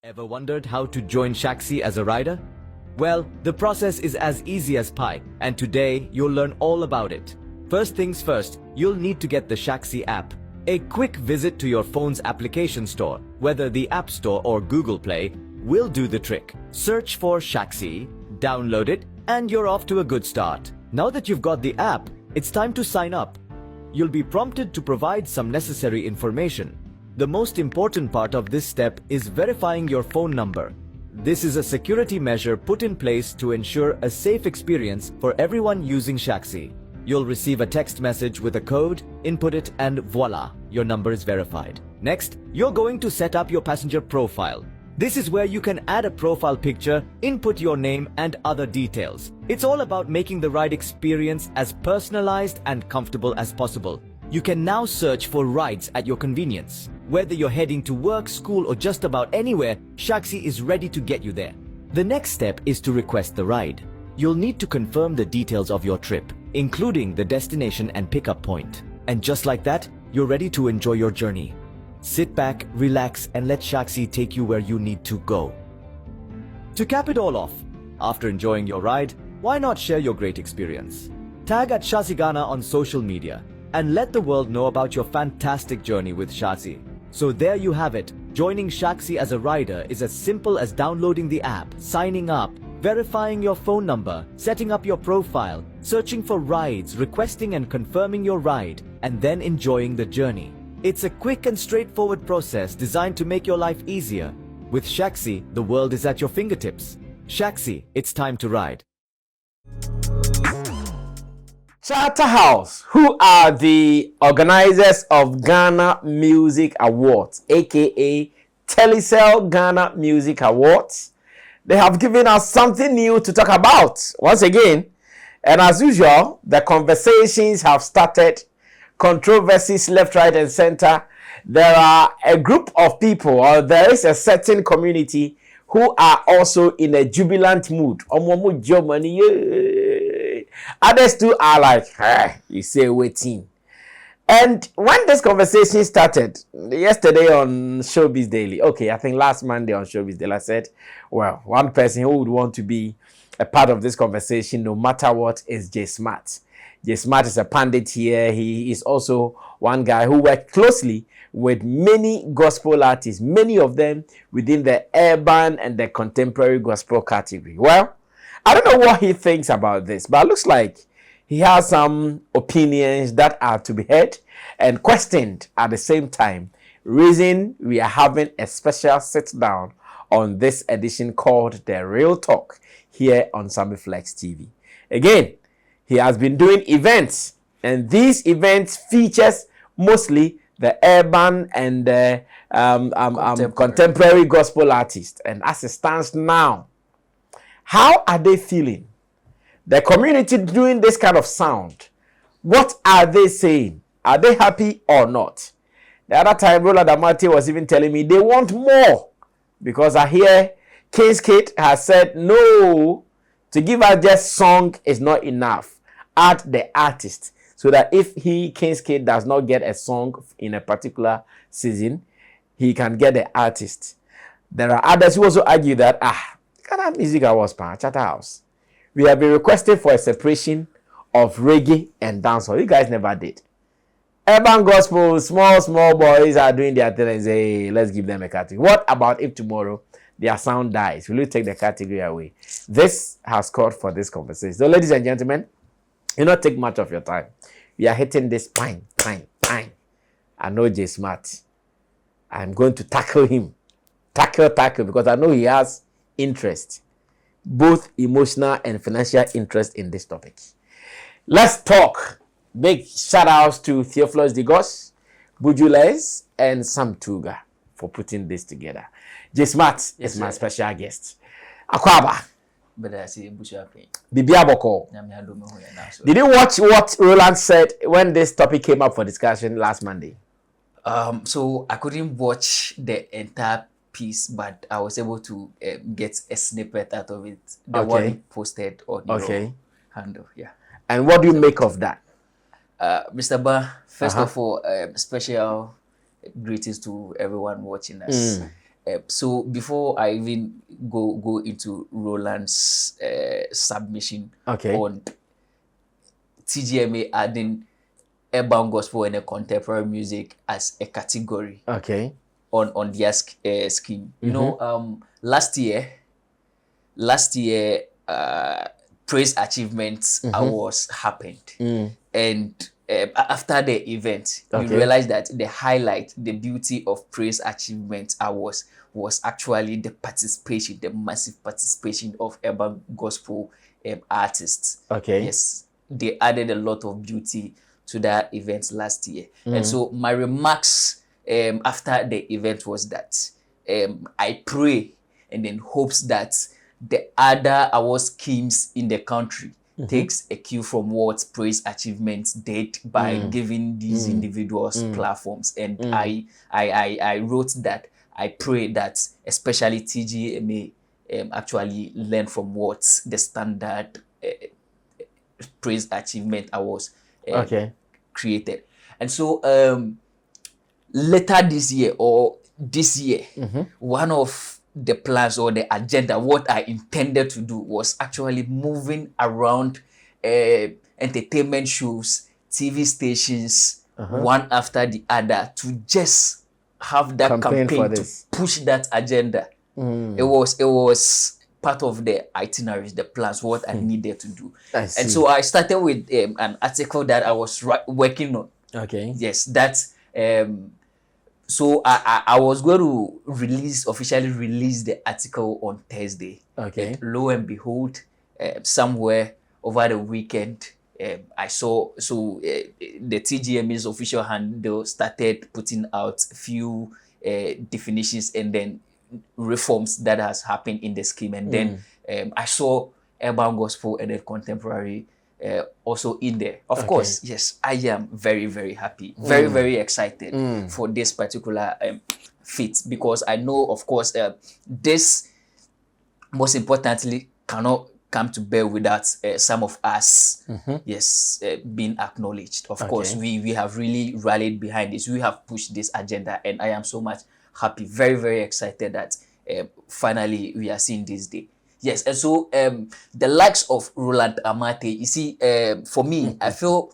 Ever wondered how to join Shaxi as a rider? Well, the process is as easy as pie, and today you'll learn all about it. First things first, you'll need to get the Shaxi app. A quick visit to your phone's application store, whether the App Store or Google Play, will do the trick. Search for Shaxi, download it, and you're off to a good start. Now that you've got the app, it's time to sign up. You'll be prompted to provide some necessary information. The most important part of this step is verifying your phone number. This is a security measure put in place to ensure a safe experience for everyone using Shaxi. You'll receive a text message with a code, input it, and voila, your number is verified. Next, you're going to set up your passenger profile. This is where you can add a profile picture, input your name, and other details. It's all about making the ride experience as personalized and comfortable as possible. You can now search for rides at your convenience. Whether you're heading to work, school, or just about anywhere, Shaxi is ready to get you there. The next step is to request the ride. You'll need to confirm the details of your trip, including the destination and pickup point. And just like that, you're ready to enjoy your journey. Sit back, relax, and let Shaxi take you where you need to go. To cap it all off, after enjoying your ride, why not share your great experience? Tag at Shazigana on social media and let the world know about your fantastic journey with Shaxi. So there you have it. Joining Shaxi as a rider is as simple as downloading the app, signing up, verifying your phone number, setting up your profile, searching for rides, requesting and confirming your ride, and then enjoying the journey. It's a quick and straightforward process designed to make your life easier. With Shaxi, the world is at your fingertips. Shaxi, it's time to ride. Charterhouse, who are the organizers of Ghana Music Awards, aka Telecel Ghana Music Awards, they have given us something new to talk about once again. And as usual, the conversations have started, controversies left, right, and center. There are a group of people, or there is a certain community who are also in a jubilant mood. Others too are like, you say waiting. And when this conversation started, yesterday on Showbiz Daily, okay, I think last Monday on Showbiz Daily, I said, well, one person who would want to be a part of this conversation, no matter what, is J Smart. J Smart is a pundit here. He is also one guy who worked closely with many gospel artists, many of them within the urban and the contemporary gospel category. Well, I don't know what he thinks about this, but it looks like he has some opinions that are to be heard and questioned at the same time. Reason we are having a special sit down on this edition called The Real Talk here on Sammy Flex TV. Again, he has been doing events, and these events features mostly the urban and the contemporary gospel artists. And as it stands now, how are they feeling? The community doing this kind of sound, what are they saying? Are they happy or not? The other time, Roland Amati was even telling me they want more, because I hear King's Kid has said no, to give us just song is not enough. Add the artist, so that if King's Kid does not get a song in a particular season, he can get the artist. There are others who also argue that Ghana Music Awards, Charterhouse, we have been requesting for a separation of reggae and dancehall. You guys never did. Urban gospel, small boys are doing their thing and say, hey, let's give them a category. What about if tomorrow their sound dies? Will you take the category away? This has called for this conversation. So, ladies and gentlemen, do not take much of your time. We are hitting this pine. I know J Smart. I'm going to tackle him. Tackle, because I know he has interest, both emotional and financial interest in this topic. Let's talk. Big shout outs to Theophilus Digos, Bujules, and Sam Tuga for putting this together. J Smart is my special guest. Akwaba. Bibiaboko. Did you watch what Roland said when this topic came up for discussion last Monday? So I couldn't watch the entire piece, but I was able to get a snippet out of it. The one he posted on your handle. Yeah. And what do you make of that? Mr. Ba, first of all, special Greetings to everyone watching us. So before I even go into Roland's submission on TGMA adding urban gospel and contemporary music as a category on their scheme. You know, last year, Praise Achievements Awards happened, and after the event, we realized that the highlight, the beauty of Praise Achievement Awards was actually the participation, the massive participation of urban gospel artists. Yes, they added a lot of beauty to that event last year. And so my remarks after the event was that I pray and then hopes that the other award schemes in the country takes a cue from what Praise Achievements did by giving these individuals platforms. And I wrote that I pray that especially TGMA actually learn from what the standard Praise Achievement Awards created. And so later this year one of the plans or the agenda, what I intended to do was actually moving around entertainment shows, TV stations, one after the other, to just have that campaign to push that agenda. It was part of the itineraries, the plans, what I needed to do. And so I started with an article that I was working on. Yes, that's so I was going to officially release the article on Thursday. And lo and behold, somewhere over the weekend, I saw the TGMA's official handle started putting out a few definitions and then reforms that has happened in the scheme. And then I saw urban gospel and then contemporary also in there. Of course, yes, I am very, very happy, very, very excited for this particular feat, because I know, of course, this most importantly cannot come to bear without some of us, being acknowledged. Of course, we have really rallied behind this. We have pushed this agenda, and I am so much happy, very, very excited that finally we are seeing this day. Yes, and so the likes of Roland Amate, you see, for me, I feel,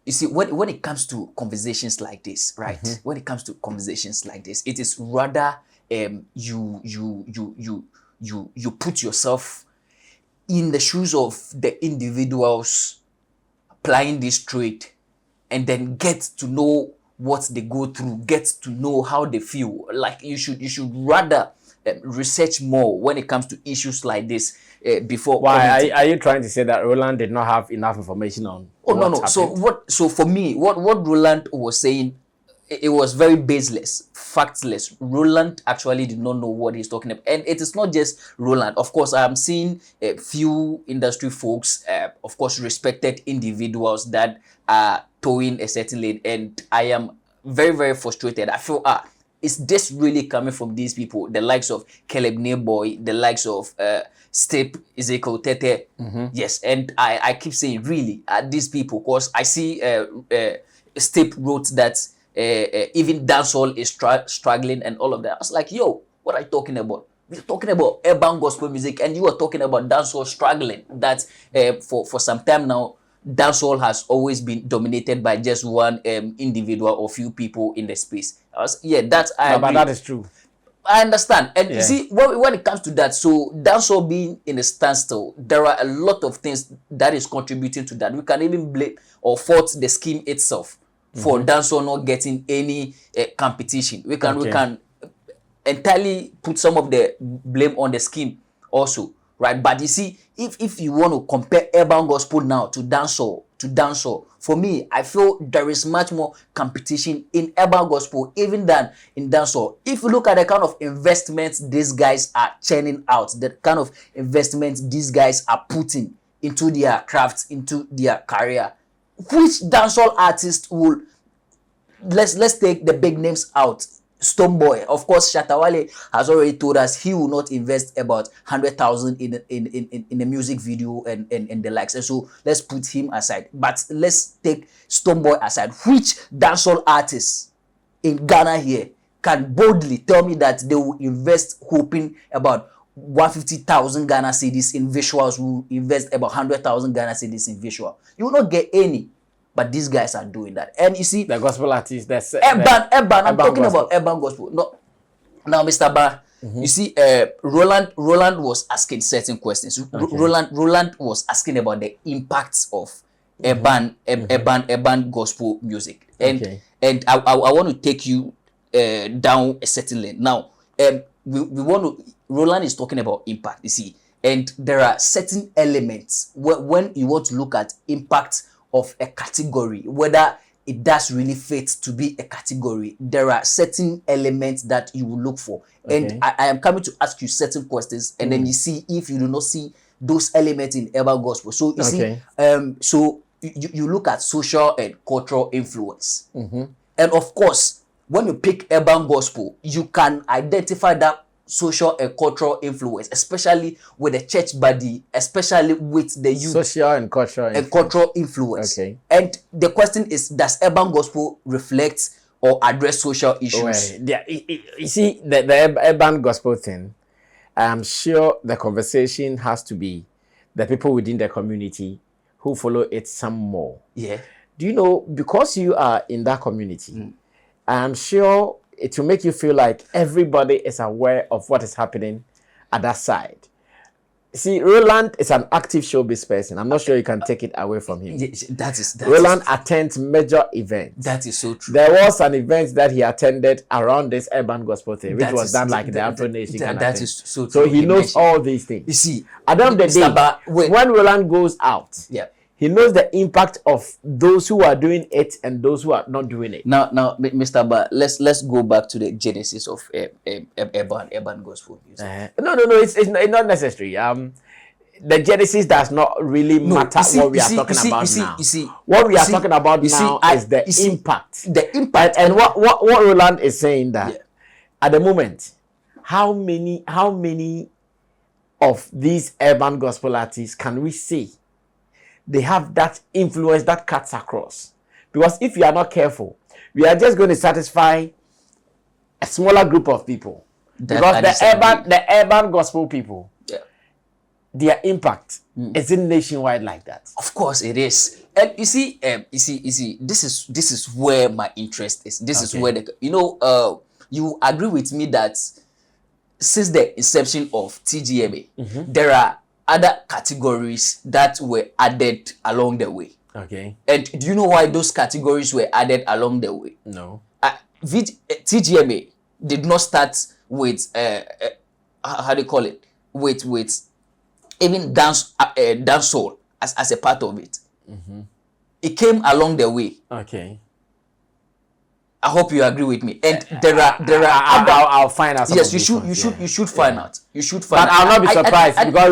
you see, when it comes to conversations like this, right? When it comes to conversations like this, it is rather you put yourself in the shoes of the individuals applying this trade, and then get to know what they go through, get to know how they feel. Like you should rather research more when it comes to issues like this before. Why are you trying to say that Roland did not have enough information on? Oh no. So for me, what Roland was saying, it was very baseless, factless. Roland actually did not know what he's talking about, and it is not just Roland. Of course, I'm seeing a few industry folks, of course, respected individuals that are towing a certain lane, and I am very, very frustrated. I feel is this really coming from these people, the likes of Caleb Neboy, the likes of Step Ezekiel Tete? Yes, and I keep saying, really, these people, because I see Step wrote that even dancehall is struggling and all of that. I was like, yo, what are you talking about? We're talking about urban gospel music, and you are talking about dancehall struggling. That for some time now, dancehall has always been dominated by just one individual or few people in the space. But that is true. I understand. And you see, when it comes to that, so dancehall being in a standstill, there are a lot of things that is contributing to that. We can even blame or fault the scheme itself for dancehall not getting any competition. We can entirely put some of the blame on the scheme also, right? But you see, if you want to compare urban gospel now to dancehall, for me, I feel there is much more competition in urban gospel even than in dancehall. If you look at the kind of investments these guys are churning out, the kind of investments these guys are putting into their crafts, into their career, which dancehall artist will, let's take the big names out. Stonebwoy, of course, Shatawale has already told us he will not invest about 100,000 in a music video and the likes. And so let's put him aside. But let's take Stonebwoy aside. Which dancehall artist in Ghana here can boldly tell me that they will invest hoping about 150,000 Ghana cedis in visuals, will invest about 100,000 Ghana cedis in visual. You will not get any. But these guys are doing that. And you see, the gospel artists, that's urban, I'm talking gospel. about urban gospel. No, now, Mr. Ba, you see, Roland was asking certain questions. Okay. Roland was asking about the impacts of urban gospel music. And and I want to take you down a certain lane. Now, we want to. Roland is talking about impact. You see, and there are certain elements when you want to look at impact of a category, whether it does really fit to be a category, there are certain elements that you will look for. Okay. And I am coming to ask you certain questions, and then you see if you do not see those elements in urban gospel. So you see, so you look at social and cultural influence. And of course, when you pick urban gospel, you can identify that social and cultural influence, especially with the church body, especially with the youth. Social and cultural influence. Okay. And the question is, does urban gospel reflect or address social issues? Well, yeah, you see, the urban gospel thing, I'm sure the conversation has to be the people within the community who follow it some more. Yeah. Do you know, because you are in that community, I'm sure it will make you feel like everybody is aware of what is happening at that side. See, Roland is an active showbiz person. I'm not sure you can take it away from him. Roland attends major events. That is so true. There was an event that he attended around this urban gospel thing, which was done like the Afro Nation kind of that thing. is so true. So he knows all these things. You see, at the end of the day, when Roland goes out, he knows the impact of those who are doing it and those who are not doing it. Now, Mr. Ba, let's go back to the genesis of urban gospel music. No, it's not necessary. The genesis does not really matter what we are talking about now. What we are talking about now is the impact. The impact. And what Roland is saying that at the moment, how many of these urban gospel artists can we see they have that influence that cuts across? Because if you are not careful, we are just going to satisfy a smaller group of people. Because the urban gospel people, their impact isn't nationwide like that. Of course it is. And you see, this is where my interest is. This is where you agree with me that since the inception of TGMA, there are other categories that were added along the way. Okay. And do you know why those categories were added along the way? No. TGMA did not start with how do you call it? With even dancehall as a part of it. It came along the way. Okay. I hope you agree with me. And there are I'll find out. Yes, you should find out. You should find out. But I'll not be surprised because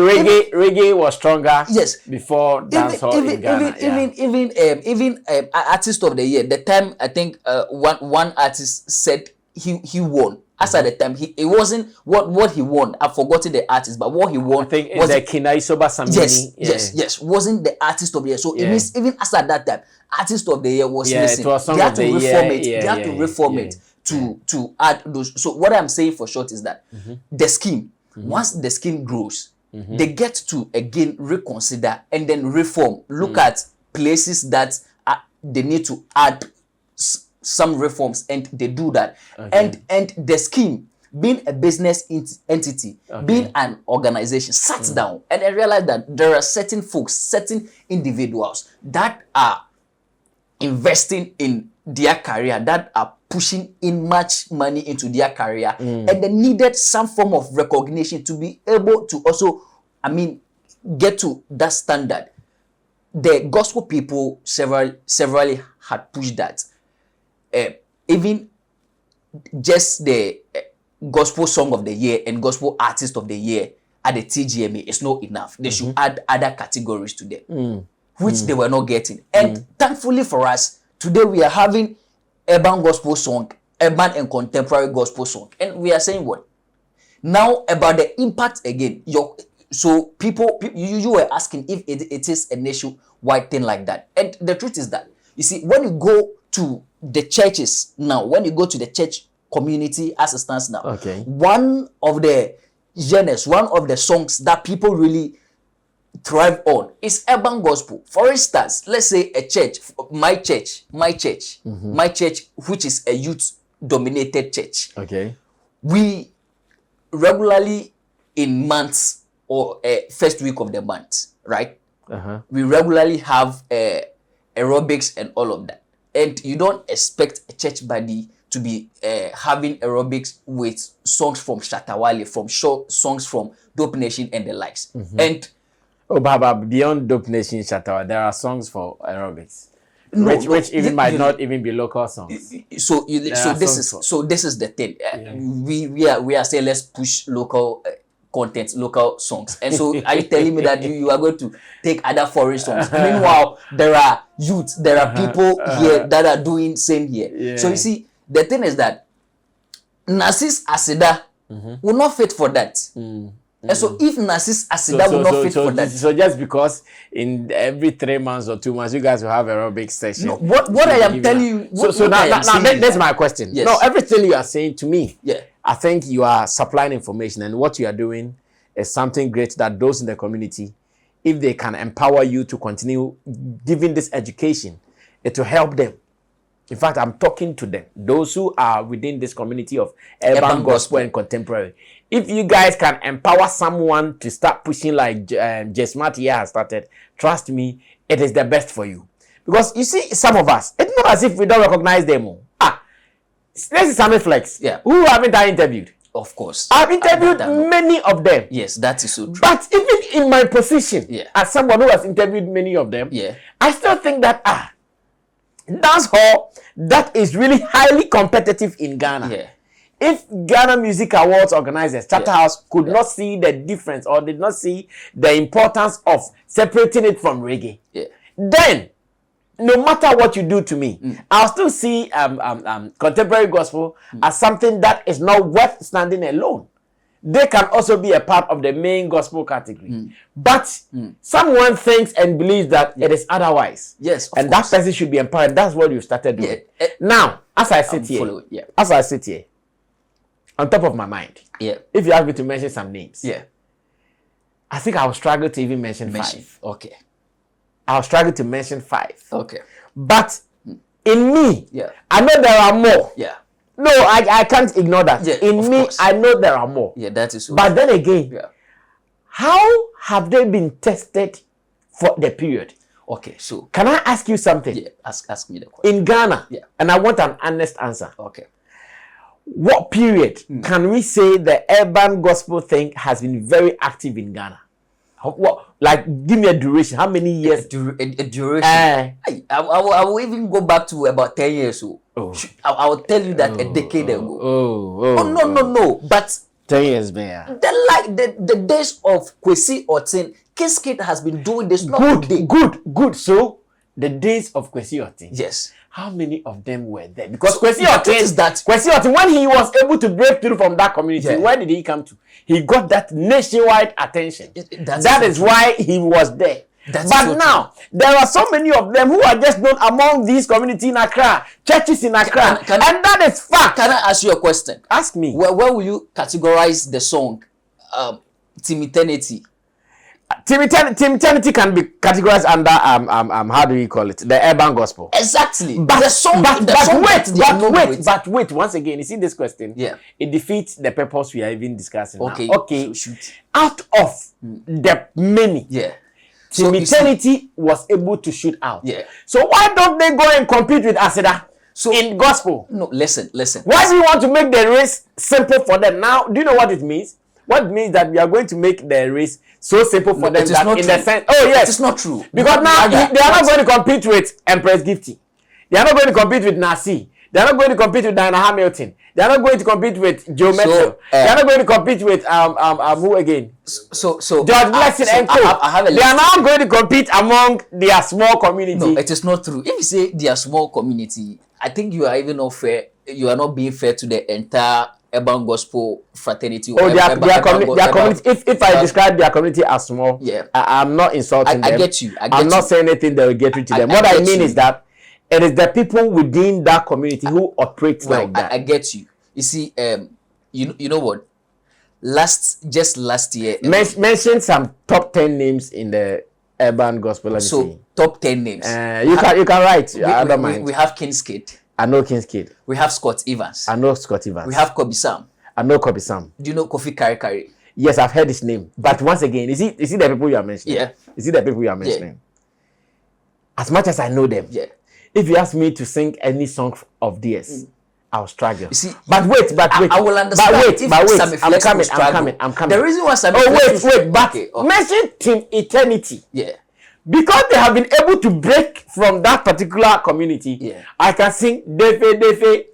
reggae was stronger. Yes. Before dancehall in Ghana. Even artist of the year. The time I think one artist said he won. As at the time, it wasn't what he won. I've forgotten the artist, but what he won. I think was the Kinaisoba Sammy. Yes. Wasn't the artist of the year. So it means even as at that time, artist of the year was missing. It was they had to reform it. They had to reform it to add those. So what I'm saying for short is that the scheme, once the scheme grows, they get to again reconsider and then reform. Look at places that they need to add some reforms, and they do that. And the scheme, being a business entity, being an organization, sat down and I realized that there are certain folks, certain individuals that are investing in their career, that are pushing in much money into their career, and they needed some form of recognition to be able to also, get to that standard. The gospel people severally had pushed that. Even just the gospel song of the year and gospel artist of the year at the TGMA is not enough. They should add other categories to them, which they were not getting. And thankfully for us, today we are having urban gospel song, urban and contemporary gospel song. And we are saying what? Now about the impact again. So people, you were asking if it is a nationwide thing like that. And the truth is that, you see, when you go to the churches now, when you go to the church community as it stands now, Okay. one of the genres, one of the songs that people really thrive on is urban gospel. For instance, let's say a church, my church, which is a youth-dominated church. Okay. We regularly in months or first week of the month, right? We regularly have aerobics and all of that. And you don't expect a church body to be having aerobics with songs from Shatawale, from songs from Dope Nation and the likes. And but beyond Dope Nation Shatawa, there are songs for aerobics, which even might not even be local songs. So this is the thing. We are saying let's push local content, local songs. And so are you telling me that you are going to take other foreign songs? Meanwhile, there are youth, there are people here that are doing same here. Yeah. So you see, the thing is that Narcis Asida will not fit for that. And so if Narcis Asida will not fit for that. So just because in every 3 months or 2 months you guys will have aerobic session. No, what I am telling you. So now that's my question. Yes. No, everything you are saying to me, yeah, I think you are supplying information, and what you are doing is something great that those in the community, if they can empower you to continue giving this education, it will help them. In fact, I'm talking to them, those who are within this community of urban gospel and contemporary. If you guys can empower someone to start pushing like Jesmat here has started, trust me, it is the best for you. Because you see, some of us, it's not as if we don't recognize them. This is Sammy Flex. Yeah. Who haven't I interviewed? Of course. I've interviewed many of them. Yes, that is so true. But even in my position, as someone who has interviewed many of them, I still think that dance hall that is really highly competitive in Ghana. If Ghana Music Awards organizers, Charterhouse, could not see the difference or did not see the importance of separating it from reggae, then no matter what you do to me, I'll still see contemporary gospel as something that is not worth standing alone. They can also be a part of the main gospel category. But someone thinks and believes that it is otherwise. Yes, and that person should be empowered. That's what you started doing. Now, as I sit here, on top of my mind, if you ask me to mention some names, I think I will struggle to even mention 5. Okay. I'll struggle to mention 5. Okay. But in me, I know there are more. No, I can't ignore that. In me, I know there are more. That is so. But then again, how have they been tested for the period? Okay, so can I ask you something? Ask me the question. In Ghana, and I want an honest answer. Okay. What period can we say the urban gospel thing has been very active in Ghana? What, like, give me a duration. How many years? A duration. I will even go back to about 10 years old. I will tell you that a decade ago. No. But 10 years, man. The days of Kwesi Otin, Kiskit has been doing this. Good. So the days of Kwesi Otin. Yes. How many of them were there? Because Kwesi Otin, when he was able to break through from that community, where did he come to? He got that nationwide attention. That is why he was there. But now, there are so many of them who are just known among these communities in Accra, churches in Accra, and that is fact. Can I ask you a question? Ask me. Where will you categorize the song, Timiternity? Timiternity can be categorized under how do we call it? The urban gospel. Exactly. But wait. Once again, you see this question? It defeats the purpose we are even discussing. Okay. So out of the many, Timiternity was able to shoot out. So why don't they go and compete with Asida? So in gospel? No, listen. Why do you want to make the race simple for them? Now, do you know what it means? What it means that we are going to make the race so simple for them that in the sense, it is not trtrue. Because now they are not going to compete with Empress Gifty. They are not going to compete with Nasi. They are not going to compete with Diana Hamilton. They are not going to compete with Joe Metro. They are not going to compete with who again? So George Blessing and Co. They are now going to compete among their small community. No, it is not true. If you say their small community, I think you are even not fair. You are not being fair to the entire urban gospel fraternity. Their community. If I describe their community as small, I'm not insulting them. I get you. I'm not saying anything that will get rid of them. What I mean is that It is the people within that community who operate like that. I get you. You see, you know what? Just last year. Mention some top 10 names in the urban gospel. Let me see. Top 10 names. You can write. I don't mind. We have King's Kid. I know King's Kid. We have Scott Evans. I know Scott Evans. We have Kobe Sam. I know Kobe Sam. Do you know Kofi Kare? Yes, I've heard his name. But once again, is it the people you are mentioning? Yeah. Is it the people you are mentioning? As much as I know them, yeah. If you ask me to sing any song of theirs, I'll struggle. You see, but wait. I will understand. But wait. I'm coming. The reason why Sammy wait. But mention Team Eternity. Yeah. Because they have been able to break from that particular community, yeah. I can sing Defe,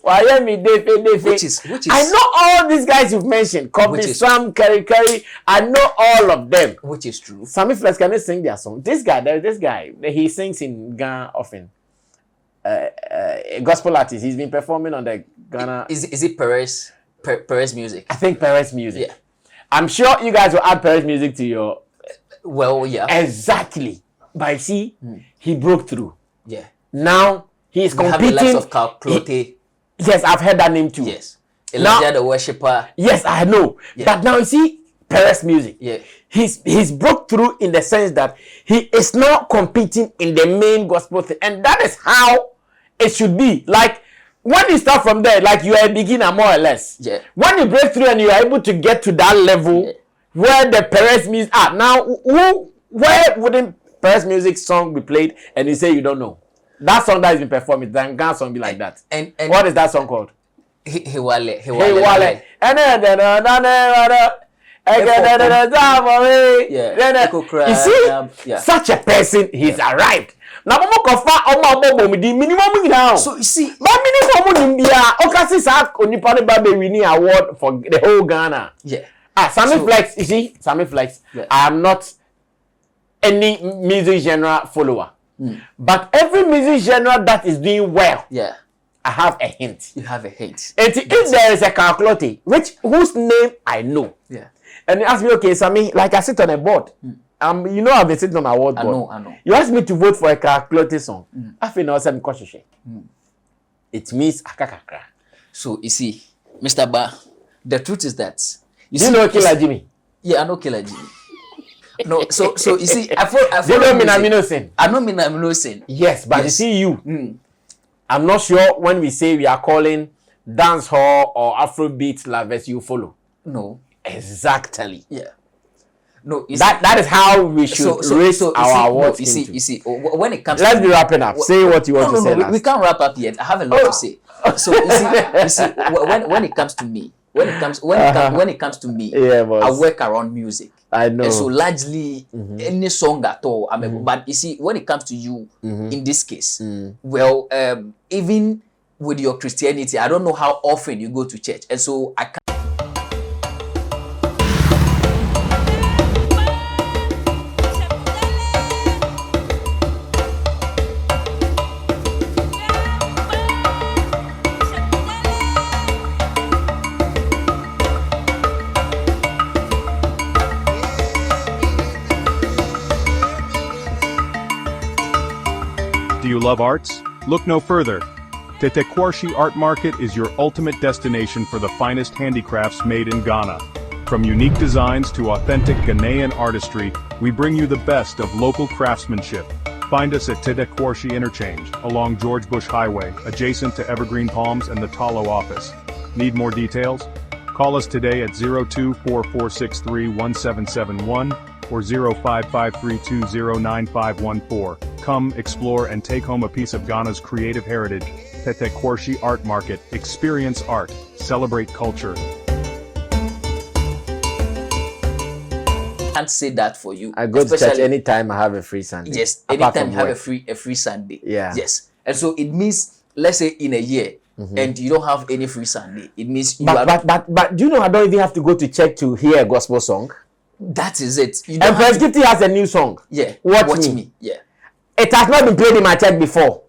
Wayemi Defe. Which is I know all these guys you've mentioned. Kobe, Sam, Kari. I know all of them. Which is true. Sammy Flex, can they sing their song? This guy, he sings in Ghana often. A gospel artist. He's been performing on the Ghana. Is it Perez music? I think Perez music. Yeah. I'm sure you guys will add Perez music to your. Well, yeah. Exactly. But see, he broke through. Yeah. Now he is competing. Have the likes of Clote. Yes, I've heard that name too. Yes. Elijah the worshipper. Yes, I know. Yeah. But now you see Perez music. Yeah. He's broke through in the sense that he is not competing in the main gospel thing, and that is how it should be. Like when you start from there, like you are a beginner more or less. Yeah. When you break through and you are able to get to that level where the Perez music now, where wouldn't Perez music song be played and you say you don't know? That song that has been performed, then Ghana song be like that. And what is that song called? Hewale. You see, such a person, he's arrived. Now, so you see, winning award for the whole Ghana. Yeah. Sammy Flex, you see, Sammy Flex. Yeah. I am not any music genre follower, but every music genre that is doing well, I have a hint. You have a hint. And if there is a calculator, whose name I know, and you ask me, okay, Sammy, like I sit on a board. You know I've been sitting on a award board. I know. You ask me to vote for a calculator song. I feel now some question. It means akakakra. So you see, Mr. Ba, the truth is that you know Killer Jimmy. Yeah, I know Killer Jimmy. No, so you see, I know Minamino. I know Minamino. Yes, but you see you. I'm not sure when we say we are calling dance hall or Afrobeat lovers, you follow. No. Exactly. Yeah. No, that is how we should raise our awards. You see, when it comes, let's be wrapping up. Say what you want to say. No, we can't wrap up yet. I have a lot to say. So you see, when it comes to me, when it comes to me, I work around music. I know. And so largely any song at all. I mean, but you see, when it comes to you, in this case, well, even with your Christianity, I don't know how often you go to church, and so I can't. Do you love arts? Look no further. Tetekwarshi Art Market is your ultimate destination for the finest handicrafts made in Ghana. From unique designs to authentic Ghanaian artistry, we bring you the best of local craftsmanship. Find us at Tetekwarshi Interchange, along George Bush Highway, adjacent to Evergreen Palms and the Talo office. Need more details? Call us today at 0244631771 or 0553209514. Come, explore, and take home a piece of Ghana's creative heritage. Tetekwarshi Art Market. Experience art. Celebrate culture. Can't say that for you. I go to church anytime I have a free Sunday. Yes, anytime you have a free Sunday. Yeah. Yes. And so it means, let's say in a year, and you don't have any free Sunday. It means you but do you know I don't even have to go to church to hear a gospel song? That is it. And First Gifty has a new song. Yeah. Watch me. Yeah. It has not been played in my church before.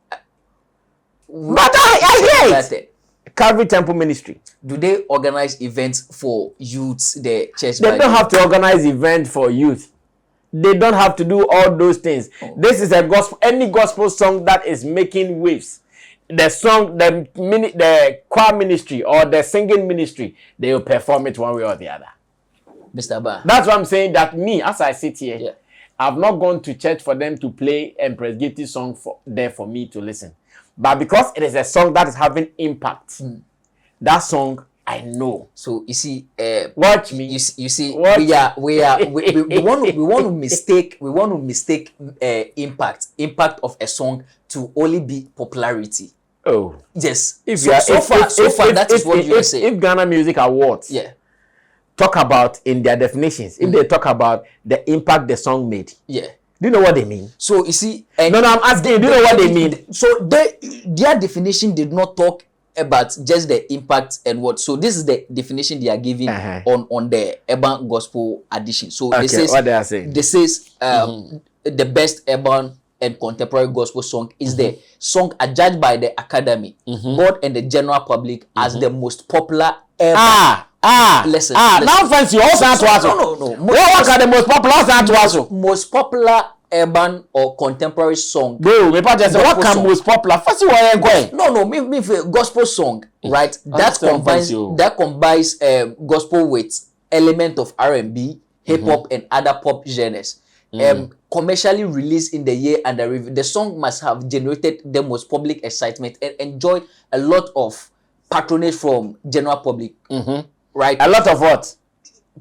But I hear it. Calvary Temple Ministry. Do they organize events for youths, the church? They don't have to organize events for youth. They don't have to do all those things. This is a gospel. Any gospel song that is making waves, the song, the choir ministry or the singing ministry, they will perform it one way or the other. Mr. Ba. That's what I'm saying. That me, as I sit here, Yeah. I've not gone to church for them to play Empress Gifty song for me to listen. But because it is a song that is having impact, that song I know. So you see, watch me. You see, Watch. we want to mistake impact of a song to only be popularity. Oh, Yes. if So far, that is what you are saying. If Ghana Music Awards, Yeah. talk about in their definitions, if they talk about the impact the song made, Yeah. do you know what they mean? So you see, No, I'm asking you, do you know what they mean? So their definition did not talk about just the impact and what. So this is the definition they are giving on the urban gospel edition. So Okay, they says what they are saying. This is the best urban and contemporary gospel song is the song adjudged by the Academy, board and the general public as the most popular urban. Listen. Now fancy also answer us. No. What are the most popular answer? Most popular urban or contemporary song. Bro, me pa just say what Gospel can song. most popular? First you want going. No, me for gospel song, right? That combines gospel with element of R&B, hip hop, and other pop genres. Commercially released in the year under review, the song must have generated the most public excitement and enjoyed a lot of patronage from general public. Right? A lot of what?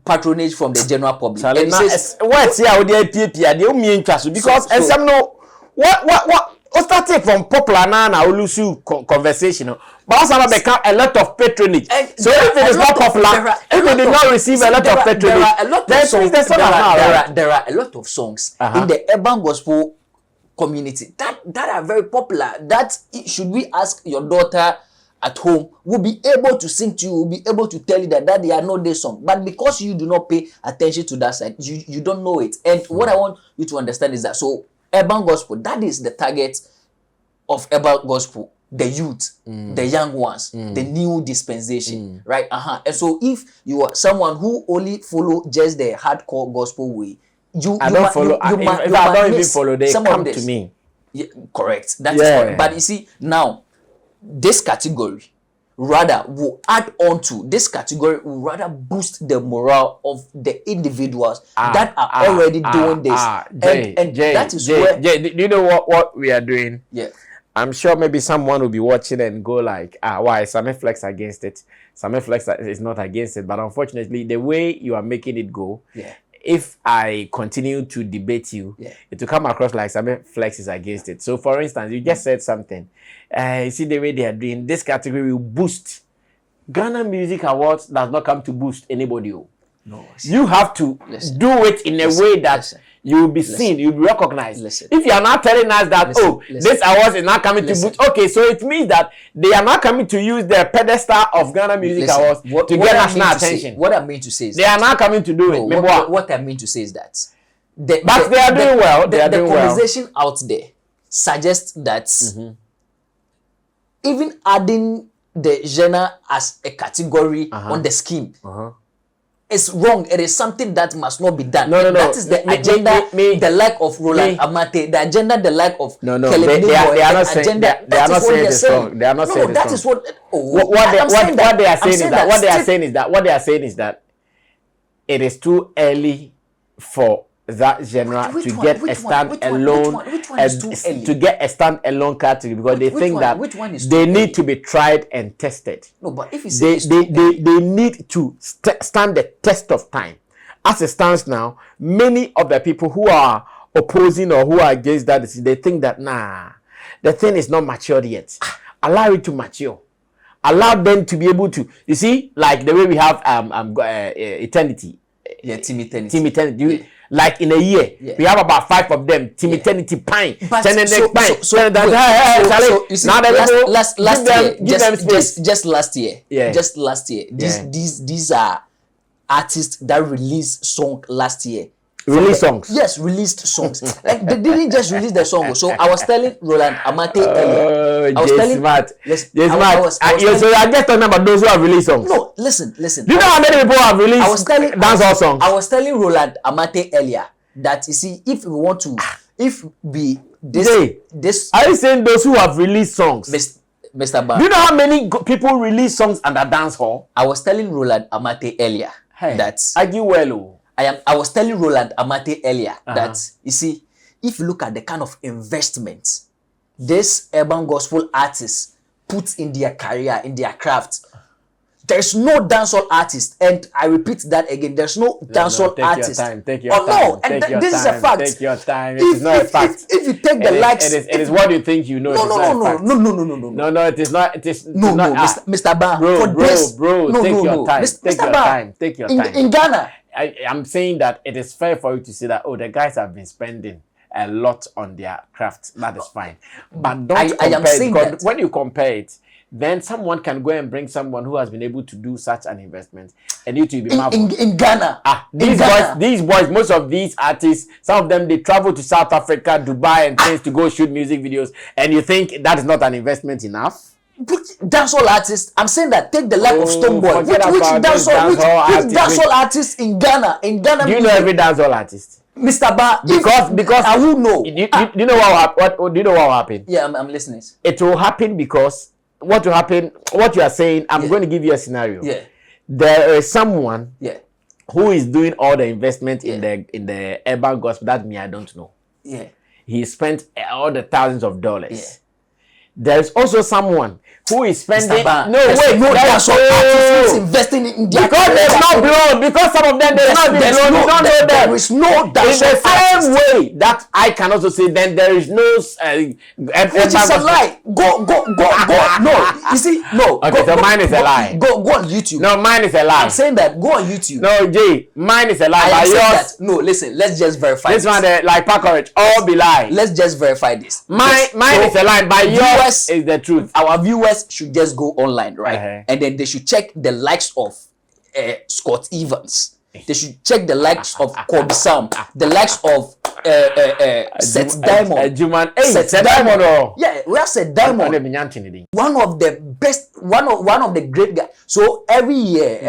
Patronage from the general public. And And it says, what's here with the PPA? They mean trust because and some know what started from popular now lose conversation, but also become a lot of patronage. So if it is not popular, if it did not receive a lot of patronage, there are a lot of songs in the urban gospel community that are very popular. That should we ask your daughter at home will be able to sing to you, will be able to tell you that they are not their song. But because you do not pay attention to that side, you don't know it. And what I want you to understand is that so urban gospel, that is the target of urban gospel, the youth, the young ones, the new dispensation, right? And so if you are someone who only follow just the hardcore gospel way, I don't follow. If I don't even follow, they come to me. Yeah, correct. That is correct. But you see, now, this category rather will add on to this category will rather boost the morale of the individuals that are already doing this. And that is where do you know what we are doing? Yeah. I'm sure maybe someone will be watching and go like, why is Sammy Flex against it? Sammy Flex is not against it. But unfortunately, the way you are making it go, if I continue to debate you, it will come across like Sammy Flex is against it. So for instance, you just said something. You see the way they are doing, this category will boost. Ghana Music Awards does not come to boost anybody. No, you have to do it in a way that you will be seen, you will be recognized. If you are not telling us that, this award is not coming to boost, okay, so it means that they are not coming to use the pedestal of Ghana Music Awards to get national attention. What I mean to say is they are not coming to do it. What I mean to say is that but they are doing well. They are doing well. The conversation out there suggests that even adding the genre as a category on the scheme is wrong. It is something that must not be done. No. That is the agenda, the like of Roland Amate, the agenda, the like of they are not saying that. They are not saying it's wrong. They are not saying that is what. What they are saying is that it is too early for that genre to get a stand-alone category because they think that they need to be tried and tested. No, but if they need to stand the test of time. As it stands now, many of the people who are opposing or who are against that, they think that the thing is not matured yet. Allow it to mature. Allow them to be able to. You see, like the way we have eternity. Yeah, Team Eternity. Like in a year, we have about 5 of them. Team Eternity Pine. Just last year. These are artists that released song last year. Release songs. Yes, released songs. Like they didn't just release the song. So I was telling Roland Amate earlier. I was telling so I just talking about those who have released songs. No, listen. Do you know how many people have released dancehall songs? I was telling Roland Amate earlier that you see, if we want to, if we Jay, are you saying those who have released songs? Mr. Bar, Do you know how many people release songs under dance hall? I was telling Roland Amate earlier that argue well. I was telling Roland Amate earlier that you see, if you look at the kind of investment this urban gospel artists put in their career, in their craft, there's no dancehall artist, and I repeat that again. There's no dancehall artist. Take your time. This is a fact. Take your time. It is not a fact. If you take the likes, it is what you think you know. No, it is not. It is no, Mr. Ban, bro. Take your time. Take your time. Take your time. In Ghana, I'm saying that it is fair for you to say that the guys have been spending a lot on their craft. That is fine, but don't compare. I am saying that when you compare it, then someone can go and bring someone who has been able to do such an investment, and you to be marveled. In Ghana. These boys, most of these artists, some of them, they travel to South Africa, Dubai, and things to go shoot music videos, and you think that is not an investment enough? Dancehall artists, I'm saying that take the life of Stonebwoy. Which dancehall artist in Ghana? Do you know every dancehall artist? Mr. Ba, because I will know. Do you know what do you know what will happen? Yeah, I'm listening. It will happen because what will happen, what you are saying, I'm going to give you a scenario. Yeah. There is someone who is doing all the investment in the urban gospel that me I don't know. Yeah. He spent all the thousands of dollars. Yeah. There is also someone who is spending investing in their because they're not blown, because some of them they're not blown. You don't know them. There is no in the same way that I can also say then there is no which is a lie. Go. No, you see, no. Okay, so mine is a lie. Go on YouTube. No, mine is a lie. I'm saying that. Go on YouTube. No, Jay, mine is a lie. I am saying that. No, listen. Let's just verify this one. Like Package, all be lie. Let's just verify this. Mine is a lie. By yours is the truth. Our viewers should just go online, right? And then they should check the likes of Scott Evans. They should check the likes of Kobe Sam, the likes of Seth Diamond. Seth Diamond. Yeah, we have Seth Diamond. One of the best, one of the great guys. So every year,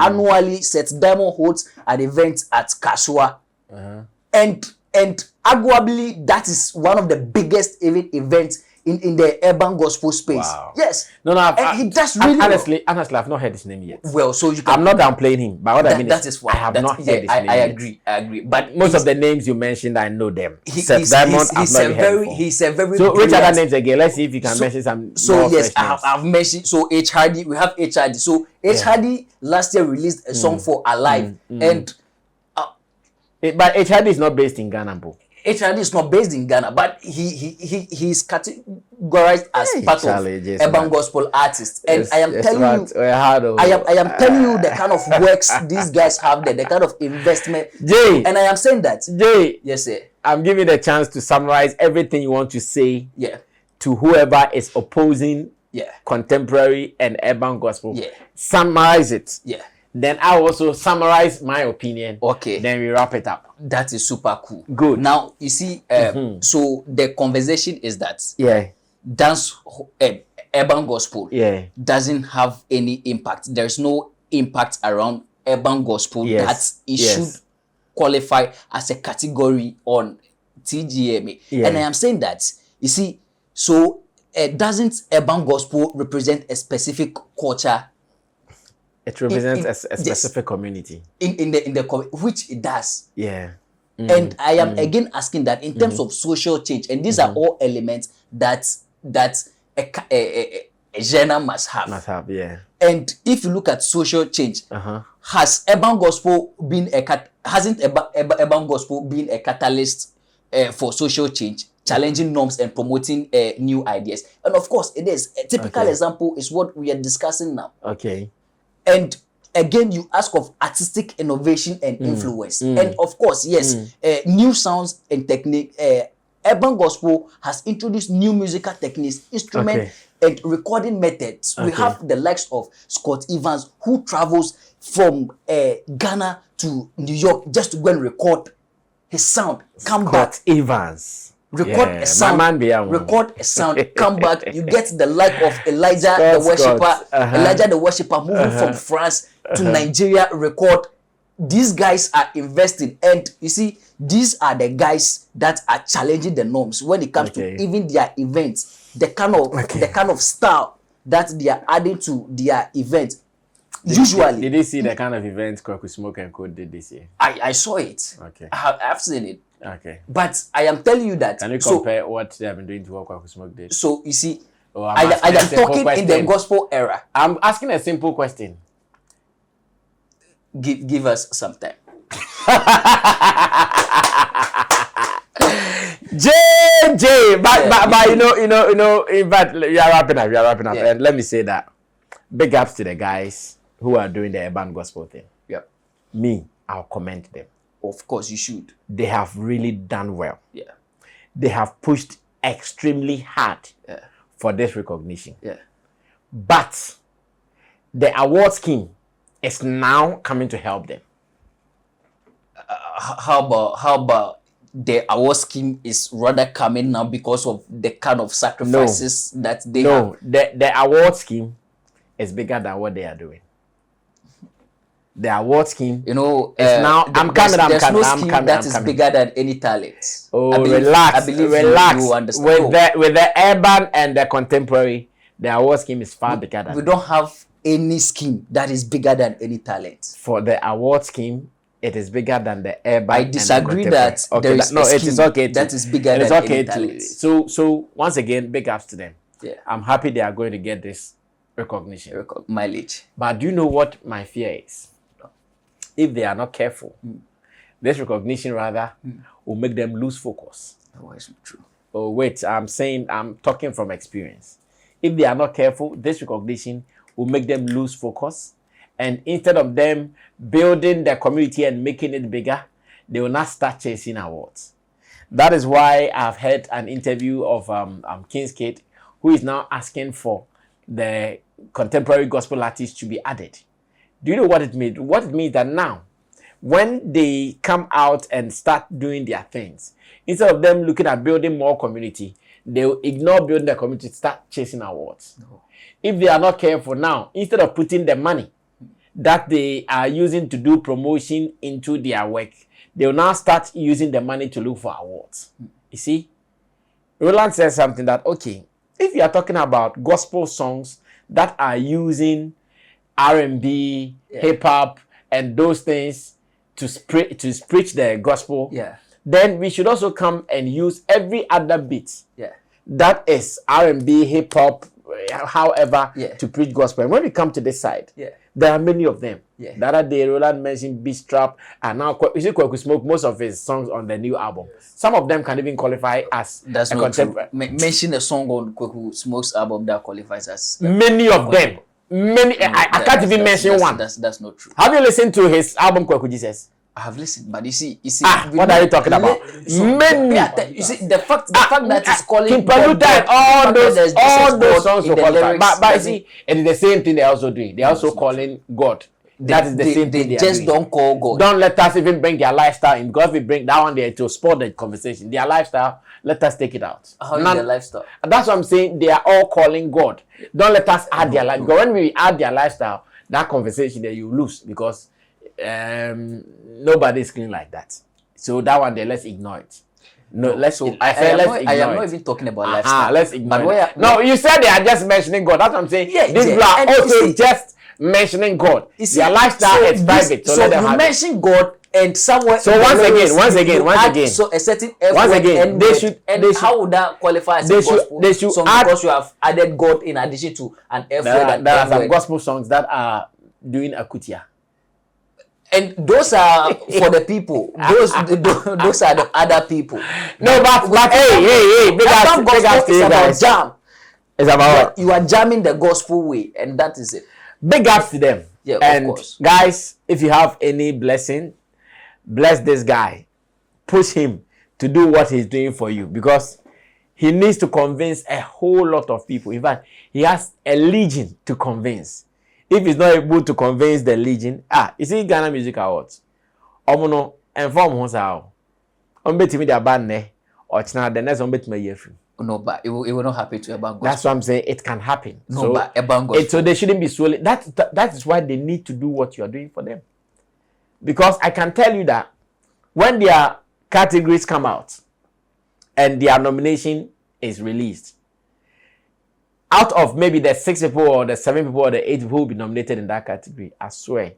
annually, Seth Diamond holds an event at Kasua, and arguably that is one of the biggest events in the urban gospel space. Wow. Yes. No, he does really honestly, I've not heard his name yet. Well, so you can, I'm not downplaying him, but what I mean that is why I have not heard his name. I agree. But most of the names you mentioned, I know them. He's a very so which other names again? Let's see if you can mention some. So yes, I've mentioned. So H Hardy, we have H Hardy. So H Hardy last year released a song for Alive, and but H Hardy is not based in Ghana, bro. HRD is not based in Ghana, but he's categorized as part of urban gospel artists. And I am telling you the kind of works these guys have there, the kind of investment. Jay, and I am saying that. Jay, yes, sir. I'm giving the chance to summarize everything you want to say. Yeah. To whoever is opposing. Yeah. Contemporary and urban gospel. Yeah. Summarize it. Yeah. Then I also summarize my opinion. Okay. Then we wrap it up. That is super cool. Good. Now, you see, so the conversation is that urban gospel doesn't have any impact. There's no impact around urban gospel that it should qualify as a category on TGMA. And I am saying that, you see, so doesn't urban gospel represent a specific culture? It represents a specific community. In the which it does. Yeah. And I am again asking that in terms of social change, and these are all elements that a genre must have. Must have, yeah. And if you look at social change, hasn't urban gospel been a catalyst for social change, challenging norms and promoting new ideas? And of course, it is. A typical example is what we are discussing now. Okay. And again, you ask of artistic innovation and influence. And of course, yes, new sounds and technique. Urban gospel has introduced new musical techniques, instruments, and recording methods. We have the likes of Scott Evans, who travels from Ghana to New York just to go and record his sound. Scott Evans. Record a sound, come back. You get the like of Elijah the worshiper moving from France to Nigeria, record these guys are investing, and you see, these are the guys that are challenging the norms when it comes to even their events, the kind of style that they are adding to their events. Usually, did you see the kind of events Kwaku Smoke and Co did this year? I saw it. Okay. I've seen it. Okay. But I am telling you that. Can you compare what they have been doing to what Kwaku Smoke did? So you see, I am talking in the gospel era. I'm asking a simple question. Give us some time. JJ, but you know, in fact, we are wrapping up, Yeah. and let me say that big ups to the guys who are doing the urban gospel thing. Yeah. Me, I'll commend them. Of course, you should. They have really done well. Yeah. They have pushed extremely hard for this recognition. Yeah. But the award scheme is now coming to help them. How about the award scheme is rather coming now because of the kind of sacrifices that they have? The award scheme is bigger than what they are doing. The award scheme, you know, is now. There's no scheme that is bigger than any talent. Oh, relax. I believe relax. You understand. With the urban and the contemporary, the award scheme is far bigger than. We don't have any scheme that is bigger than any talent. For the award scheme, it is bigger than the urban. I disagree that there is a scheme that is bigger than any talent. So once again, big ups to them. Yeah. I'm happy they are going to get this recognition. Mileage. But do you know what my fear is? If they are not careful, this recognition rather will make them lose focus. Oh, it's true. Oh, wait, I'm talking from experience. If they are not careful, this recognition will make them lose focus. And instead of them building their community and making it bigger, they will not start chasing awards. That is why I've heard an interview of King's Kid, who is now asking for the contemporary gospel artists to be added. Do you know what it means? What it means that now, when they come out and start doing their things, instead of them looking at building more community, they will ignore building the community, start chasing awards. No. If they are not careful now, instead of putting the money that they are using to do promotion into their work, they will now start using the money to look for awards. You see? Roland says something that, okay, if you are talking about gospel songs that are using R&B, hip-hop, and those things to preach the gospel, then we should also come and use every other beat that is R&B, hip-hop, however, to preach gospel. And when we come to this side, there are many of them. The other day, Roland mentioned Beast Trap, and now you see Kwaku Smoke, most of his songs on the new album. Some of them can even qualify as a contemporary. Mention a song on Kwaku Smoke's album that qualifies as many of them. Many, I can't even mention one. That's not true. Have you listened to his album Kwaku Jesus? I have listened, but you see, what are you talking about? Many. You see, the fact that it's calling Kimpaluta, all those songs were qualified. But you see, it is the same thing they're also doing. They're also calling God. That is the same thing they just don't call God. Don't let us even bring their lifestyle in. Because if we bring that one there to spoil the conversation, their lifestyle, let us take it out. How is their lifestyle? That's what I'm saying. They are all calling God. Don't let us add their life. Because when we add their lifestyle, that conversation there you lose, because nobody is clean like that. So that one there, let's ignore it. No, let's. So I am not even talking about lifestyle. Let's ignore it. No, you said they are just mentioning God. That's what I'm saying. These people are also just mentioning God. Their lifestyle is private. So you mention God and somewhere. So once again. So a certain they should. How would that qualify as a gospel? They should song because you have added God in addition to an F word. There are some gospel songs that are doing akutia. And those are for the people. Those are the other people. No, but hey, big ass is about jam. It's about you are jamming the gospel way, and that is it. Big ups to them. Yeah, and of course. Guys, if you have any blessing, bless this guy. Push him to do what he's doing for you, because he needs to convince a whole lot of people. In fact, he has a legion to convince. If he's not able to convince the legion, you see Ghana Music Awards. Omono inform how. Betimi their band ne or china the next one betimi yefu. No, but it will not happen to a band. That's what I'm saying. It can happen. No, so, but a band. So they shouldn't be solely. That is why they need to do what you are doing for them. Because I can tell you that when their categories come out and their nomination is released, out of maybe the 6 people or the 7 people or the 8 people who will be nominated in that category, I swear,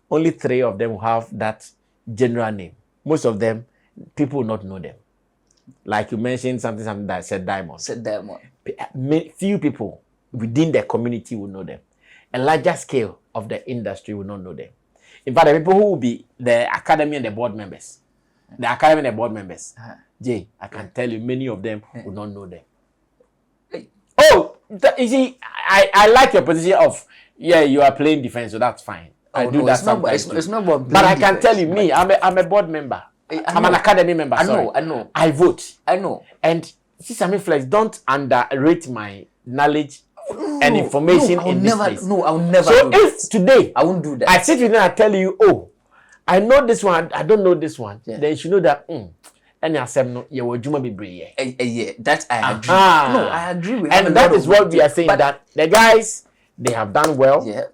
only 3 of them will have that general name. Most of them, people will not know them. Like you mentioned something that said Diamond. Said Diamond. Few people within the community will know them. A larger scale of the industry will not know them. In fact, the people who will be the academy and the board members, Jay, I can tell you, many of them will not know them. Oh, you see, I like your position of, yeah, you are playing defense, so that's fine. I do that sometimes. It's not about but I can tell you, me, I'm a board member. I'm an academy member. I know. I vote. I know. And see, Sammy Flex, don't underrate my knowledge and information in this place. No, I'll never. So if today I won't do that. I sit with you and I tell you, oh, I know this one, I don't know this one, then you should know that. And I said, no, you will be brave. Yeah, that I agree. No, I agree with. And that is what we are saying, that the guys, they have done well. Yeah.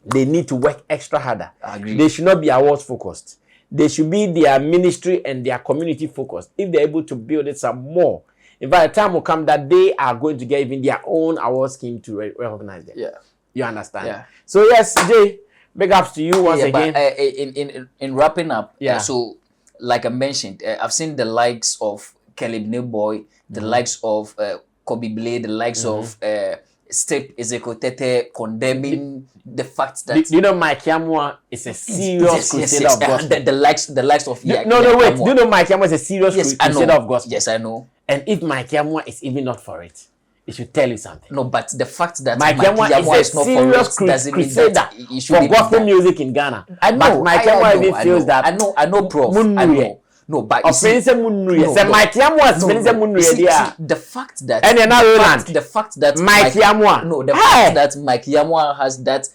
They need to work extra harder. I agree. They should not be awards focused. They should be their ministry and their community focused. If they're able to build it some more, in fact, the time will come that they are going to get even their own award scheme to recognize them. Yeah. You understand? Yeah. So yes, Jay, big ups to you once again. But, in wrapping up, yeah. So like I mentioned, I've seen the likes of Caleb Newboy, the likes of Kobe Blade, the likes of Step Ezekiel Tete condemning the fact that do you know Mike Yamwa is a serious crusader of gospel. The likes of wait. Do you know Mike Yamwa is a serious crusader of gospel? Yes, I know. And if Mike Yamwa is even not for it, it should tell you something. No, but the fact that Mike Yamwa is a serious crusader for gospel music in Ghana. I know. But Mike Yamwa even feels that. I know, Prof. I know. No, but you see, Mike Yamwa the fact that the fact that Mike Yamwa, no, the fact that Mike Yamwa has that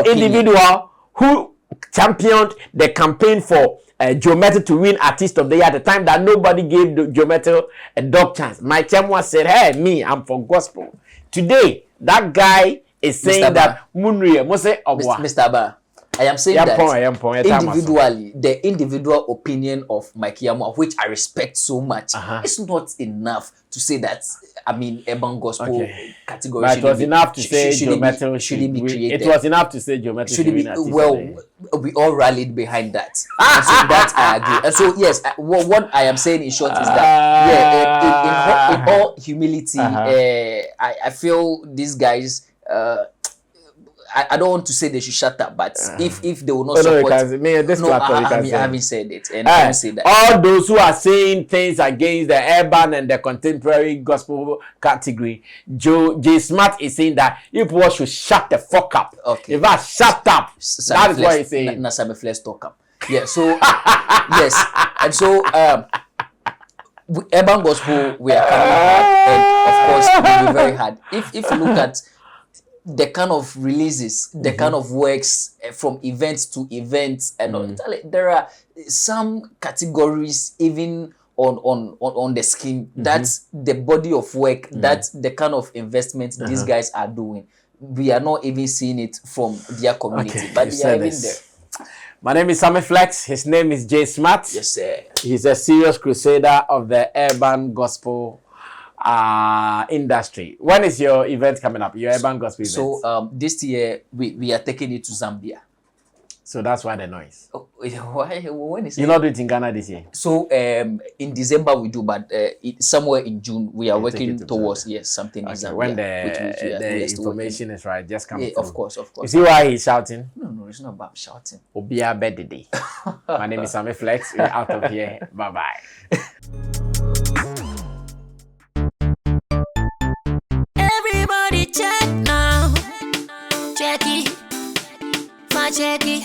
individual who championed the campaign for Joe Mettle to win Artist of the Year at the time that nobody gave Joe Mettle a dog chance. Mike Yamwa said, "Hey, me, I'm for gospel." Today, that guy is saying Mr. that Munrie, Mr. Abba, I am saying that individually, the individual opinion of Mike Yamwa, which I respect so much, is not enough to say that, I mean, urban gospel category. But it was enough to say Joe Mettle shouldn't be created. It was enough to say Joe Mettle should win Artist of the Year. We all rallied behind that. And so that I agree. And so, yes, what I am saying in short is that, in all humility, I feel these guys, I don't want to say they should shut up, but if they will not support, I haven't said it, and I don't say that. All those who are saying things against the urban and the contemporary gospel category, J Smart is saying that you people should shut the fuck up. Okay, if I shut up, that is what he's saying. Na Sammy Flex talk up. Yeah. So yes, and so urban gospel we are coming hard, and of course it will be very hard. If you look at the kind of releases, the kind of works from events to events, and there are some categories even on the scheme. That's the body of work. That's the kind of investment these guys are doing. We are not even seeing it from their community, but they are even there. My name is Sammy Flex. His name is J Smart. Yes, sir. He's a serious crusader of the urban gospel industry. When is your event coming up? Your urban gospel event? So this year we are taking it to Zambia. So that's why the noise. Oh, why? When is it? You not do it in Ghana this year? So in December we do, but somewhere in June we are working towards something in Zambia. When the information is right, just come. Of course. You see why he's shouting? No, it's not about shouting. Obia Bedidi. My name is Sammy Flex. We're out of here. Bye bye. Check now, check it, check it,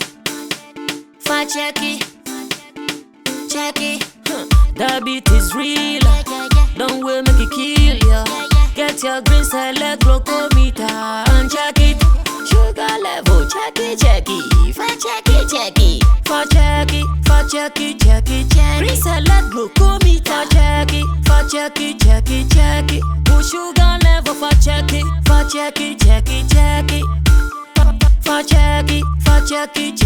check it, check it. The beat is real, don't wait, make it kill ya. Get your green select glucometer and check it. Sugar level, check it, check it, check it, check it, check it, check it. Green select glucometer, check it, check it. Sugar level, check it, check it, check it, check it. check it,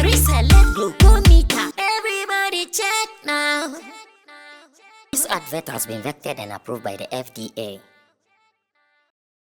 Reselect glucometer. Everybody check now. This advert has been vetted and approved by the FDA.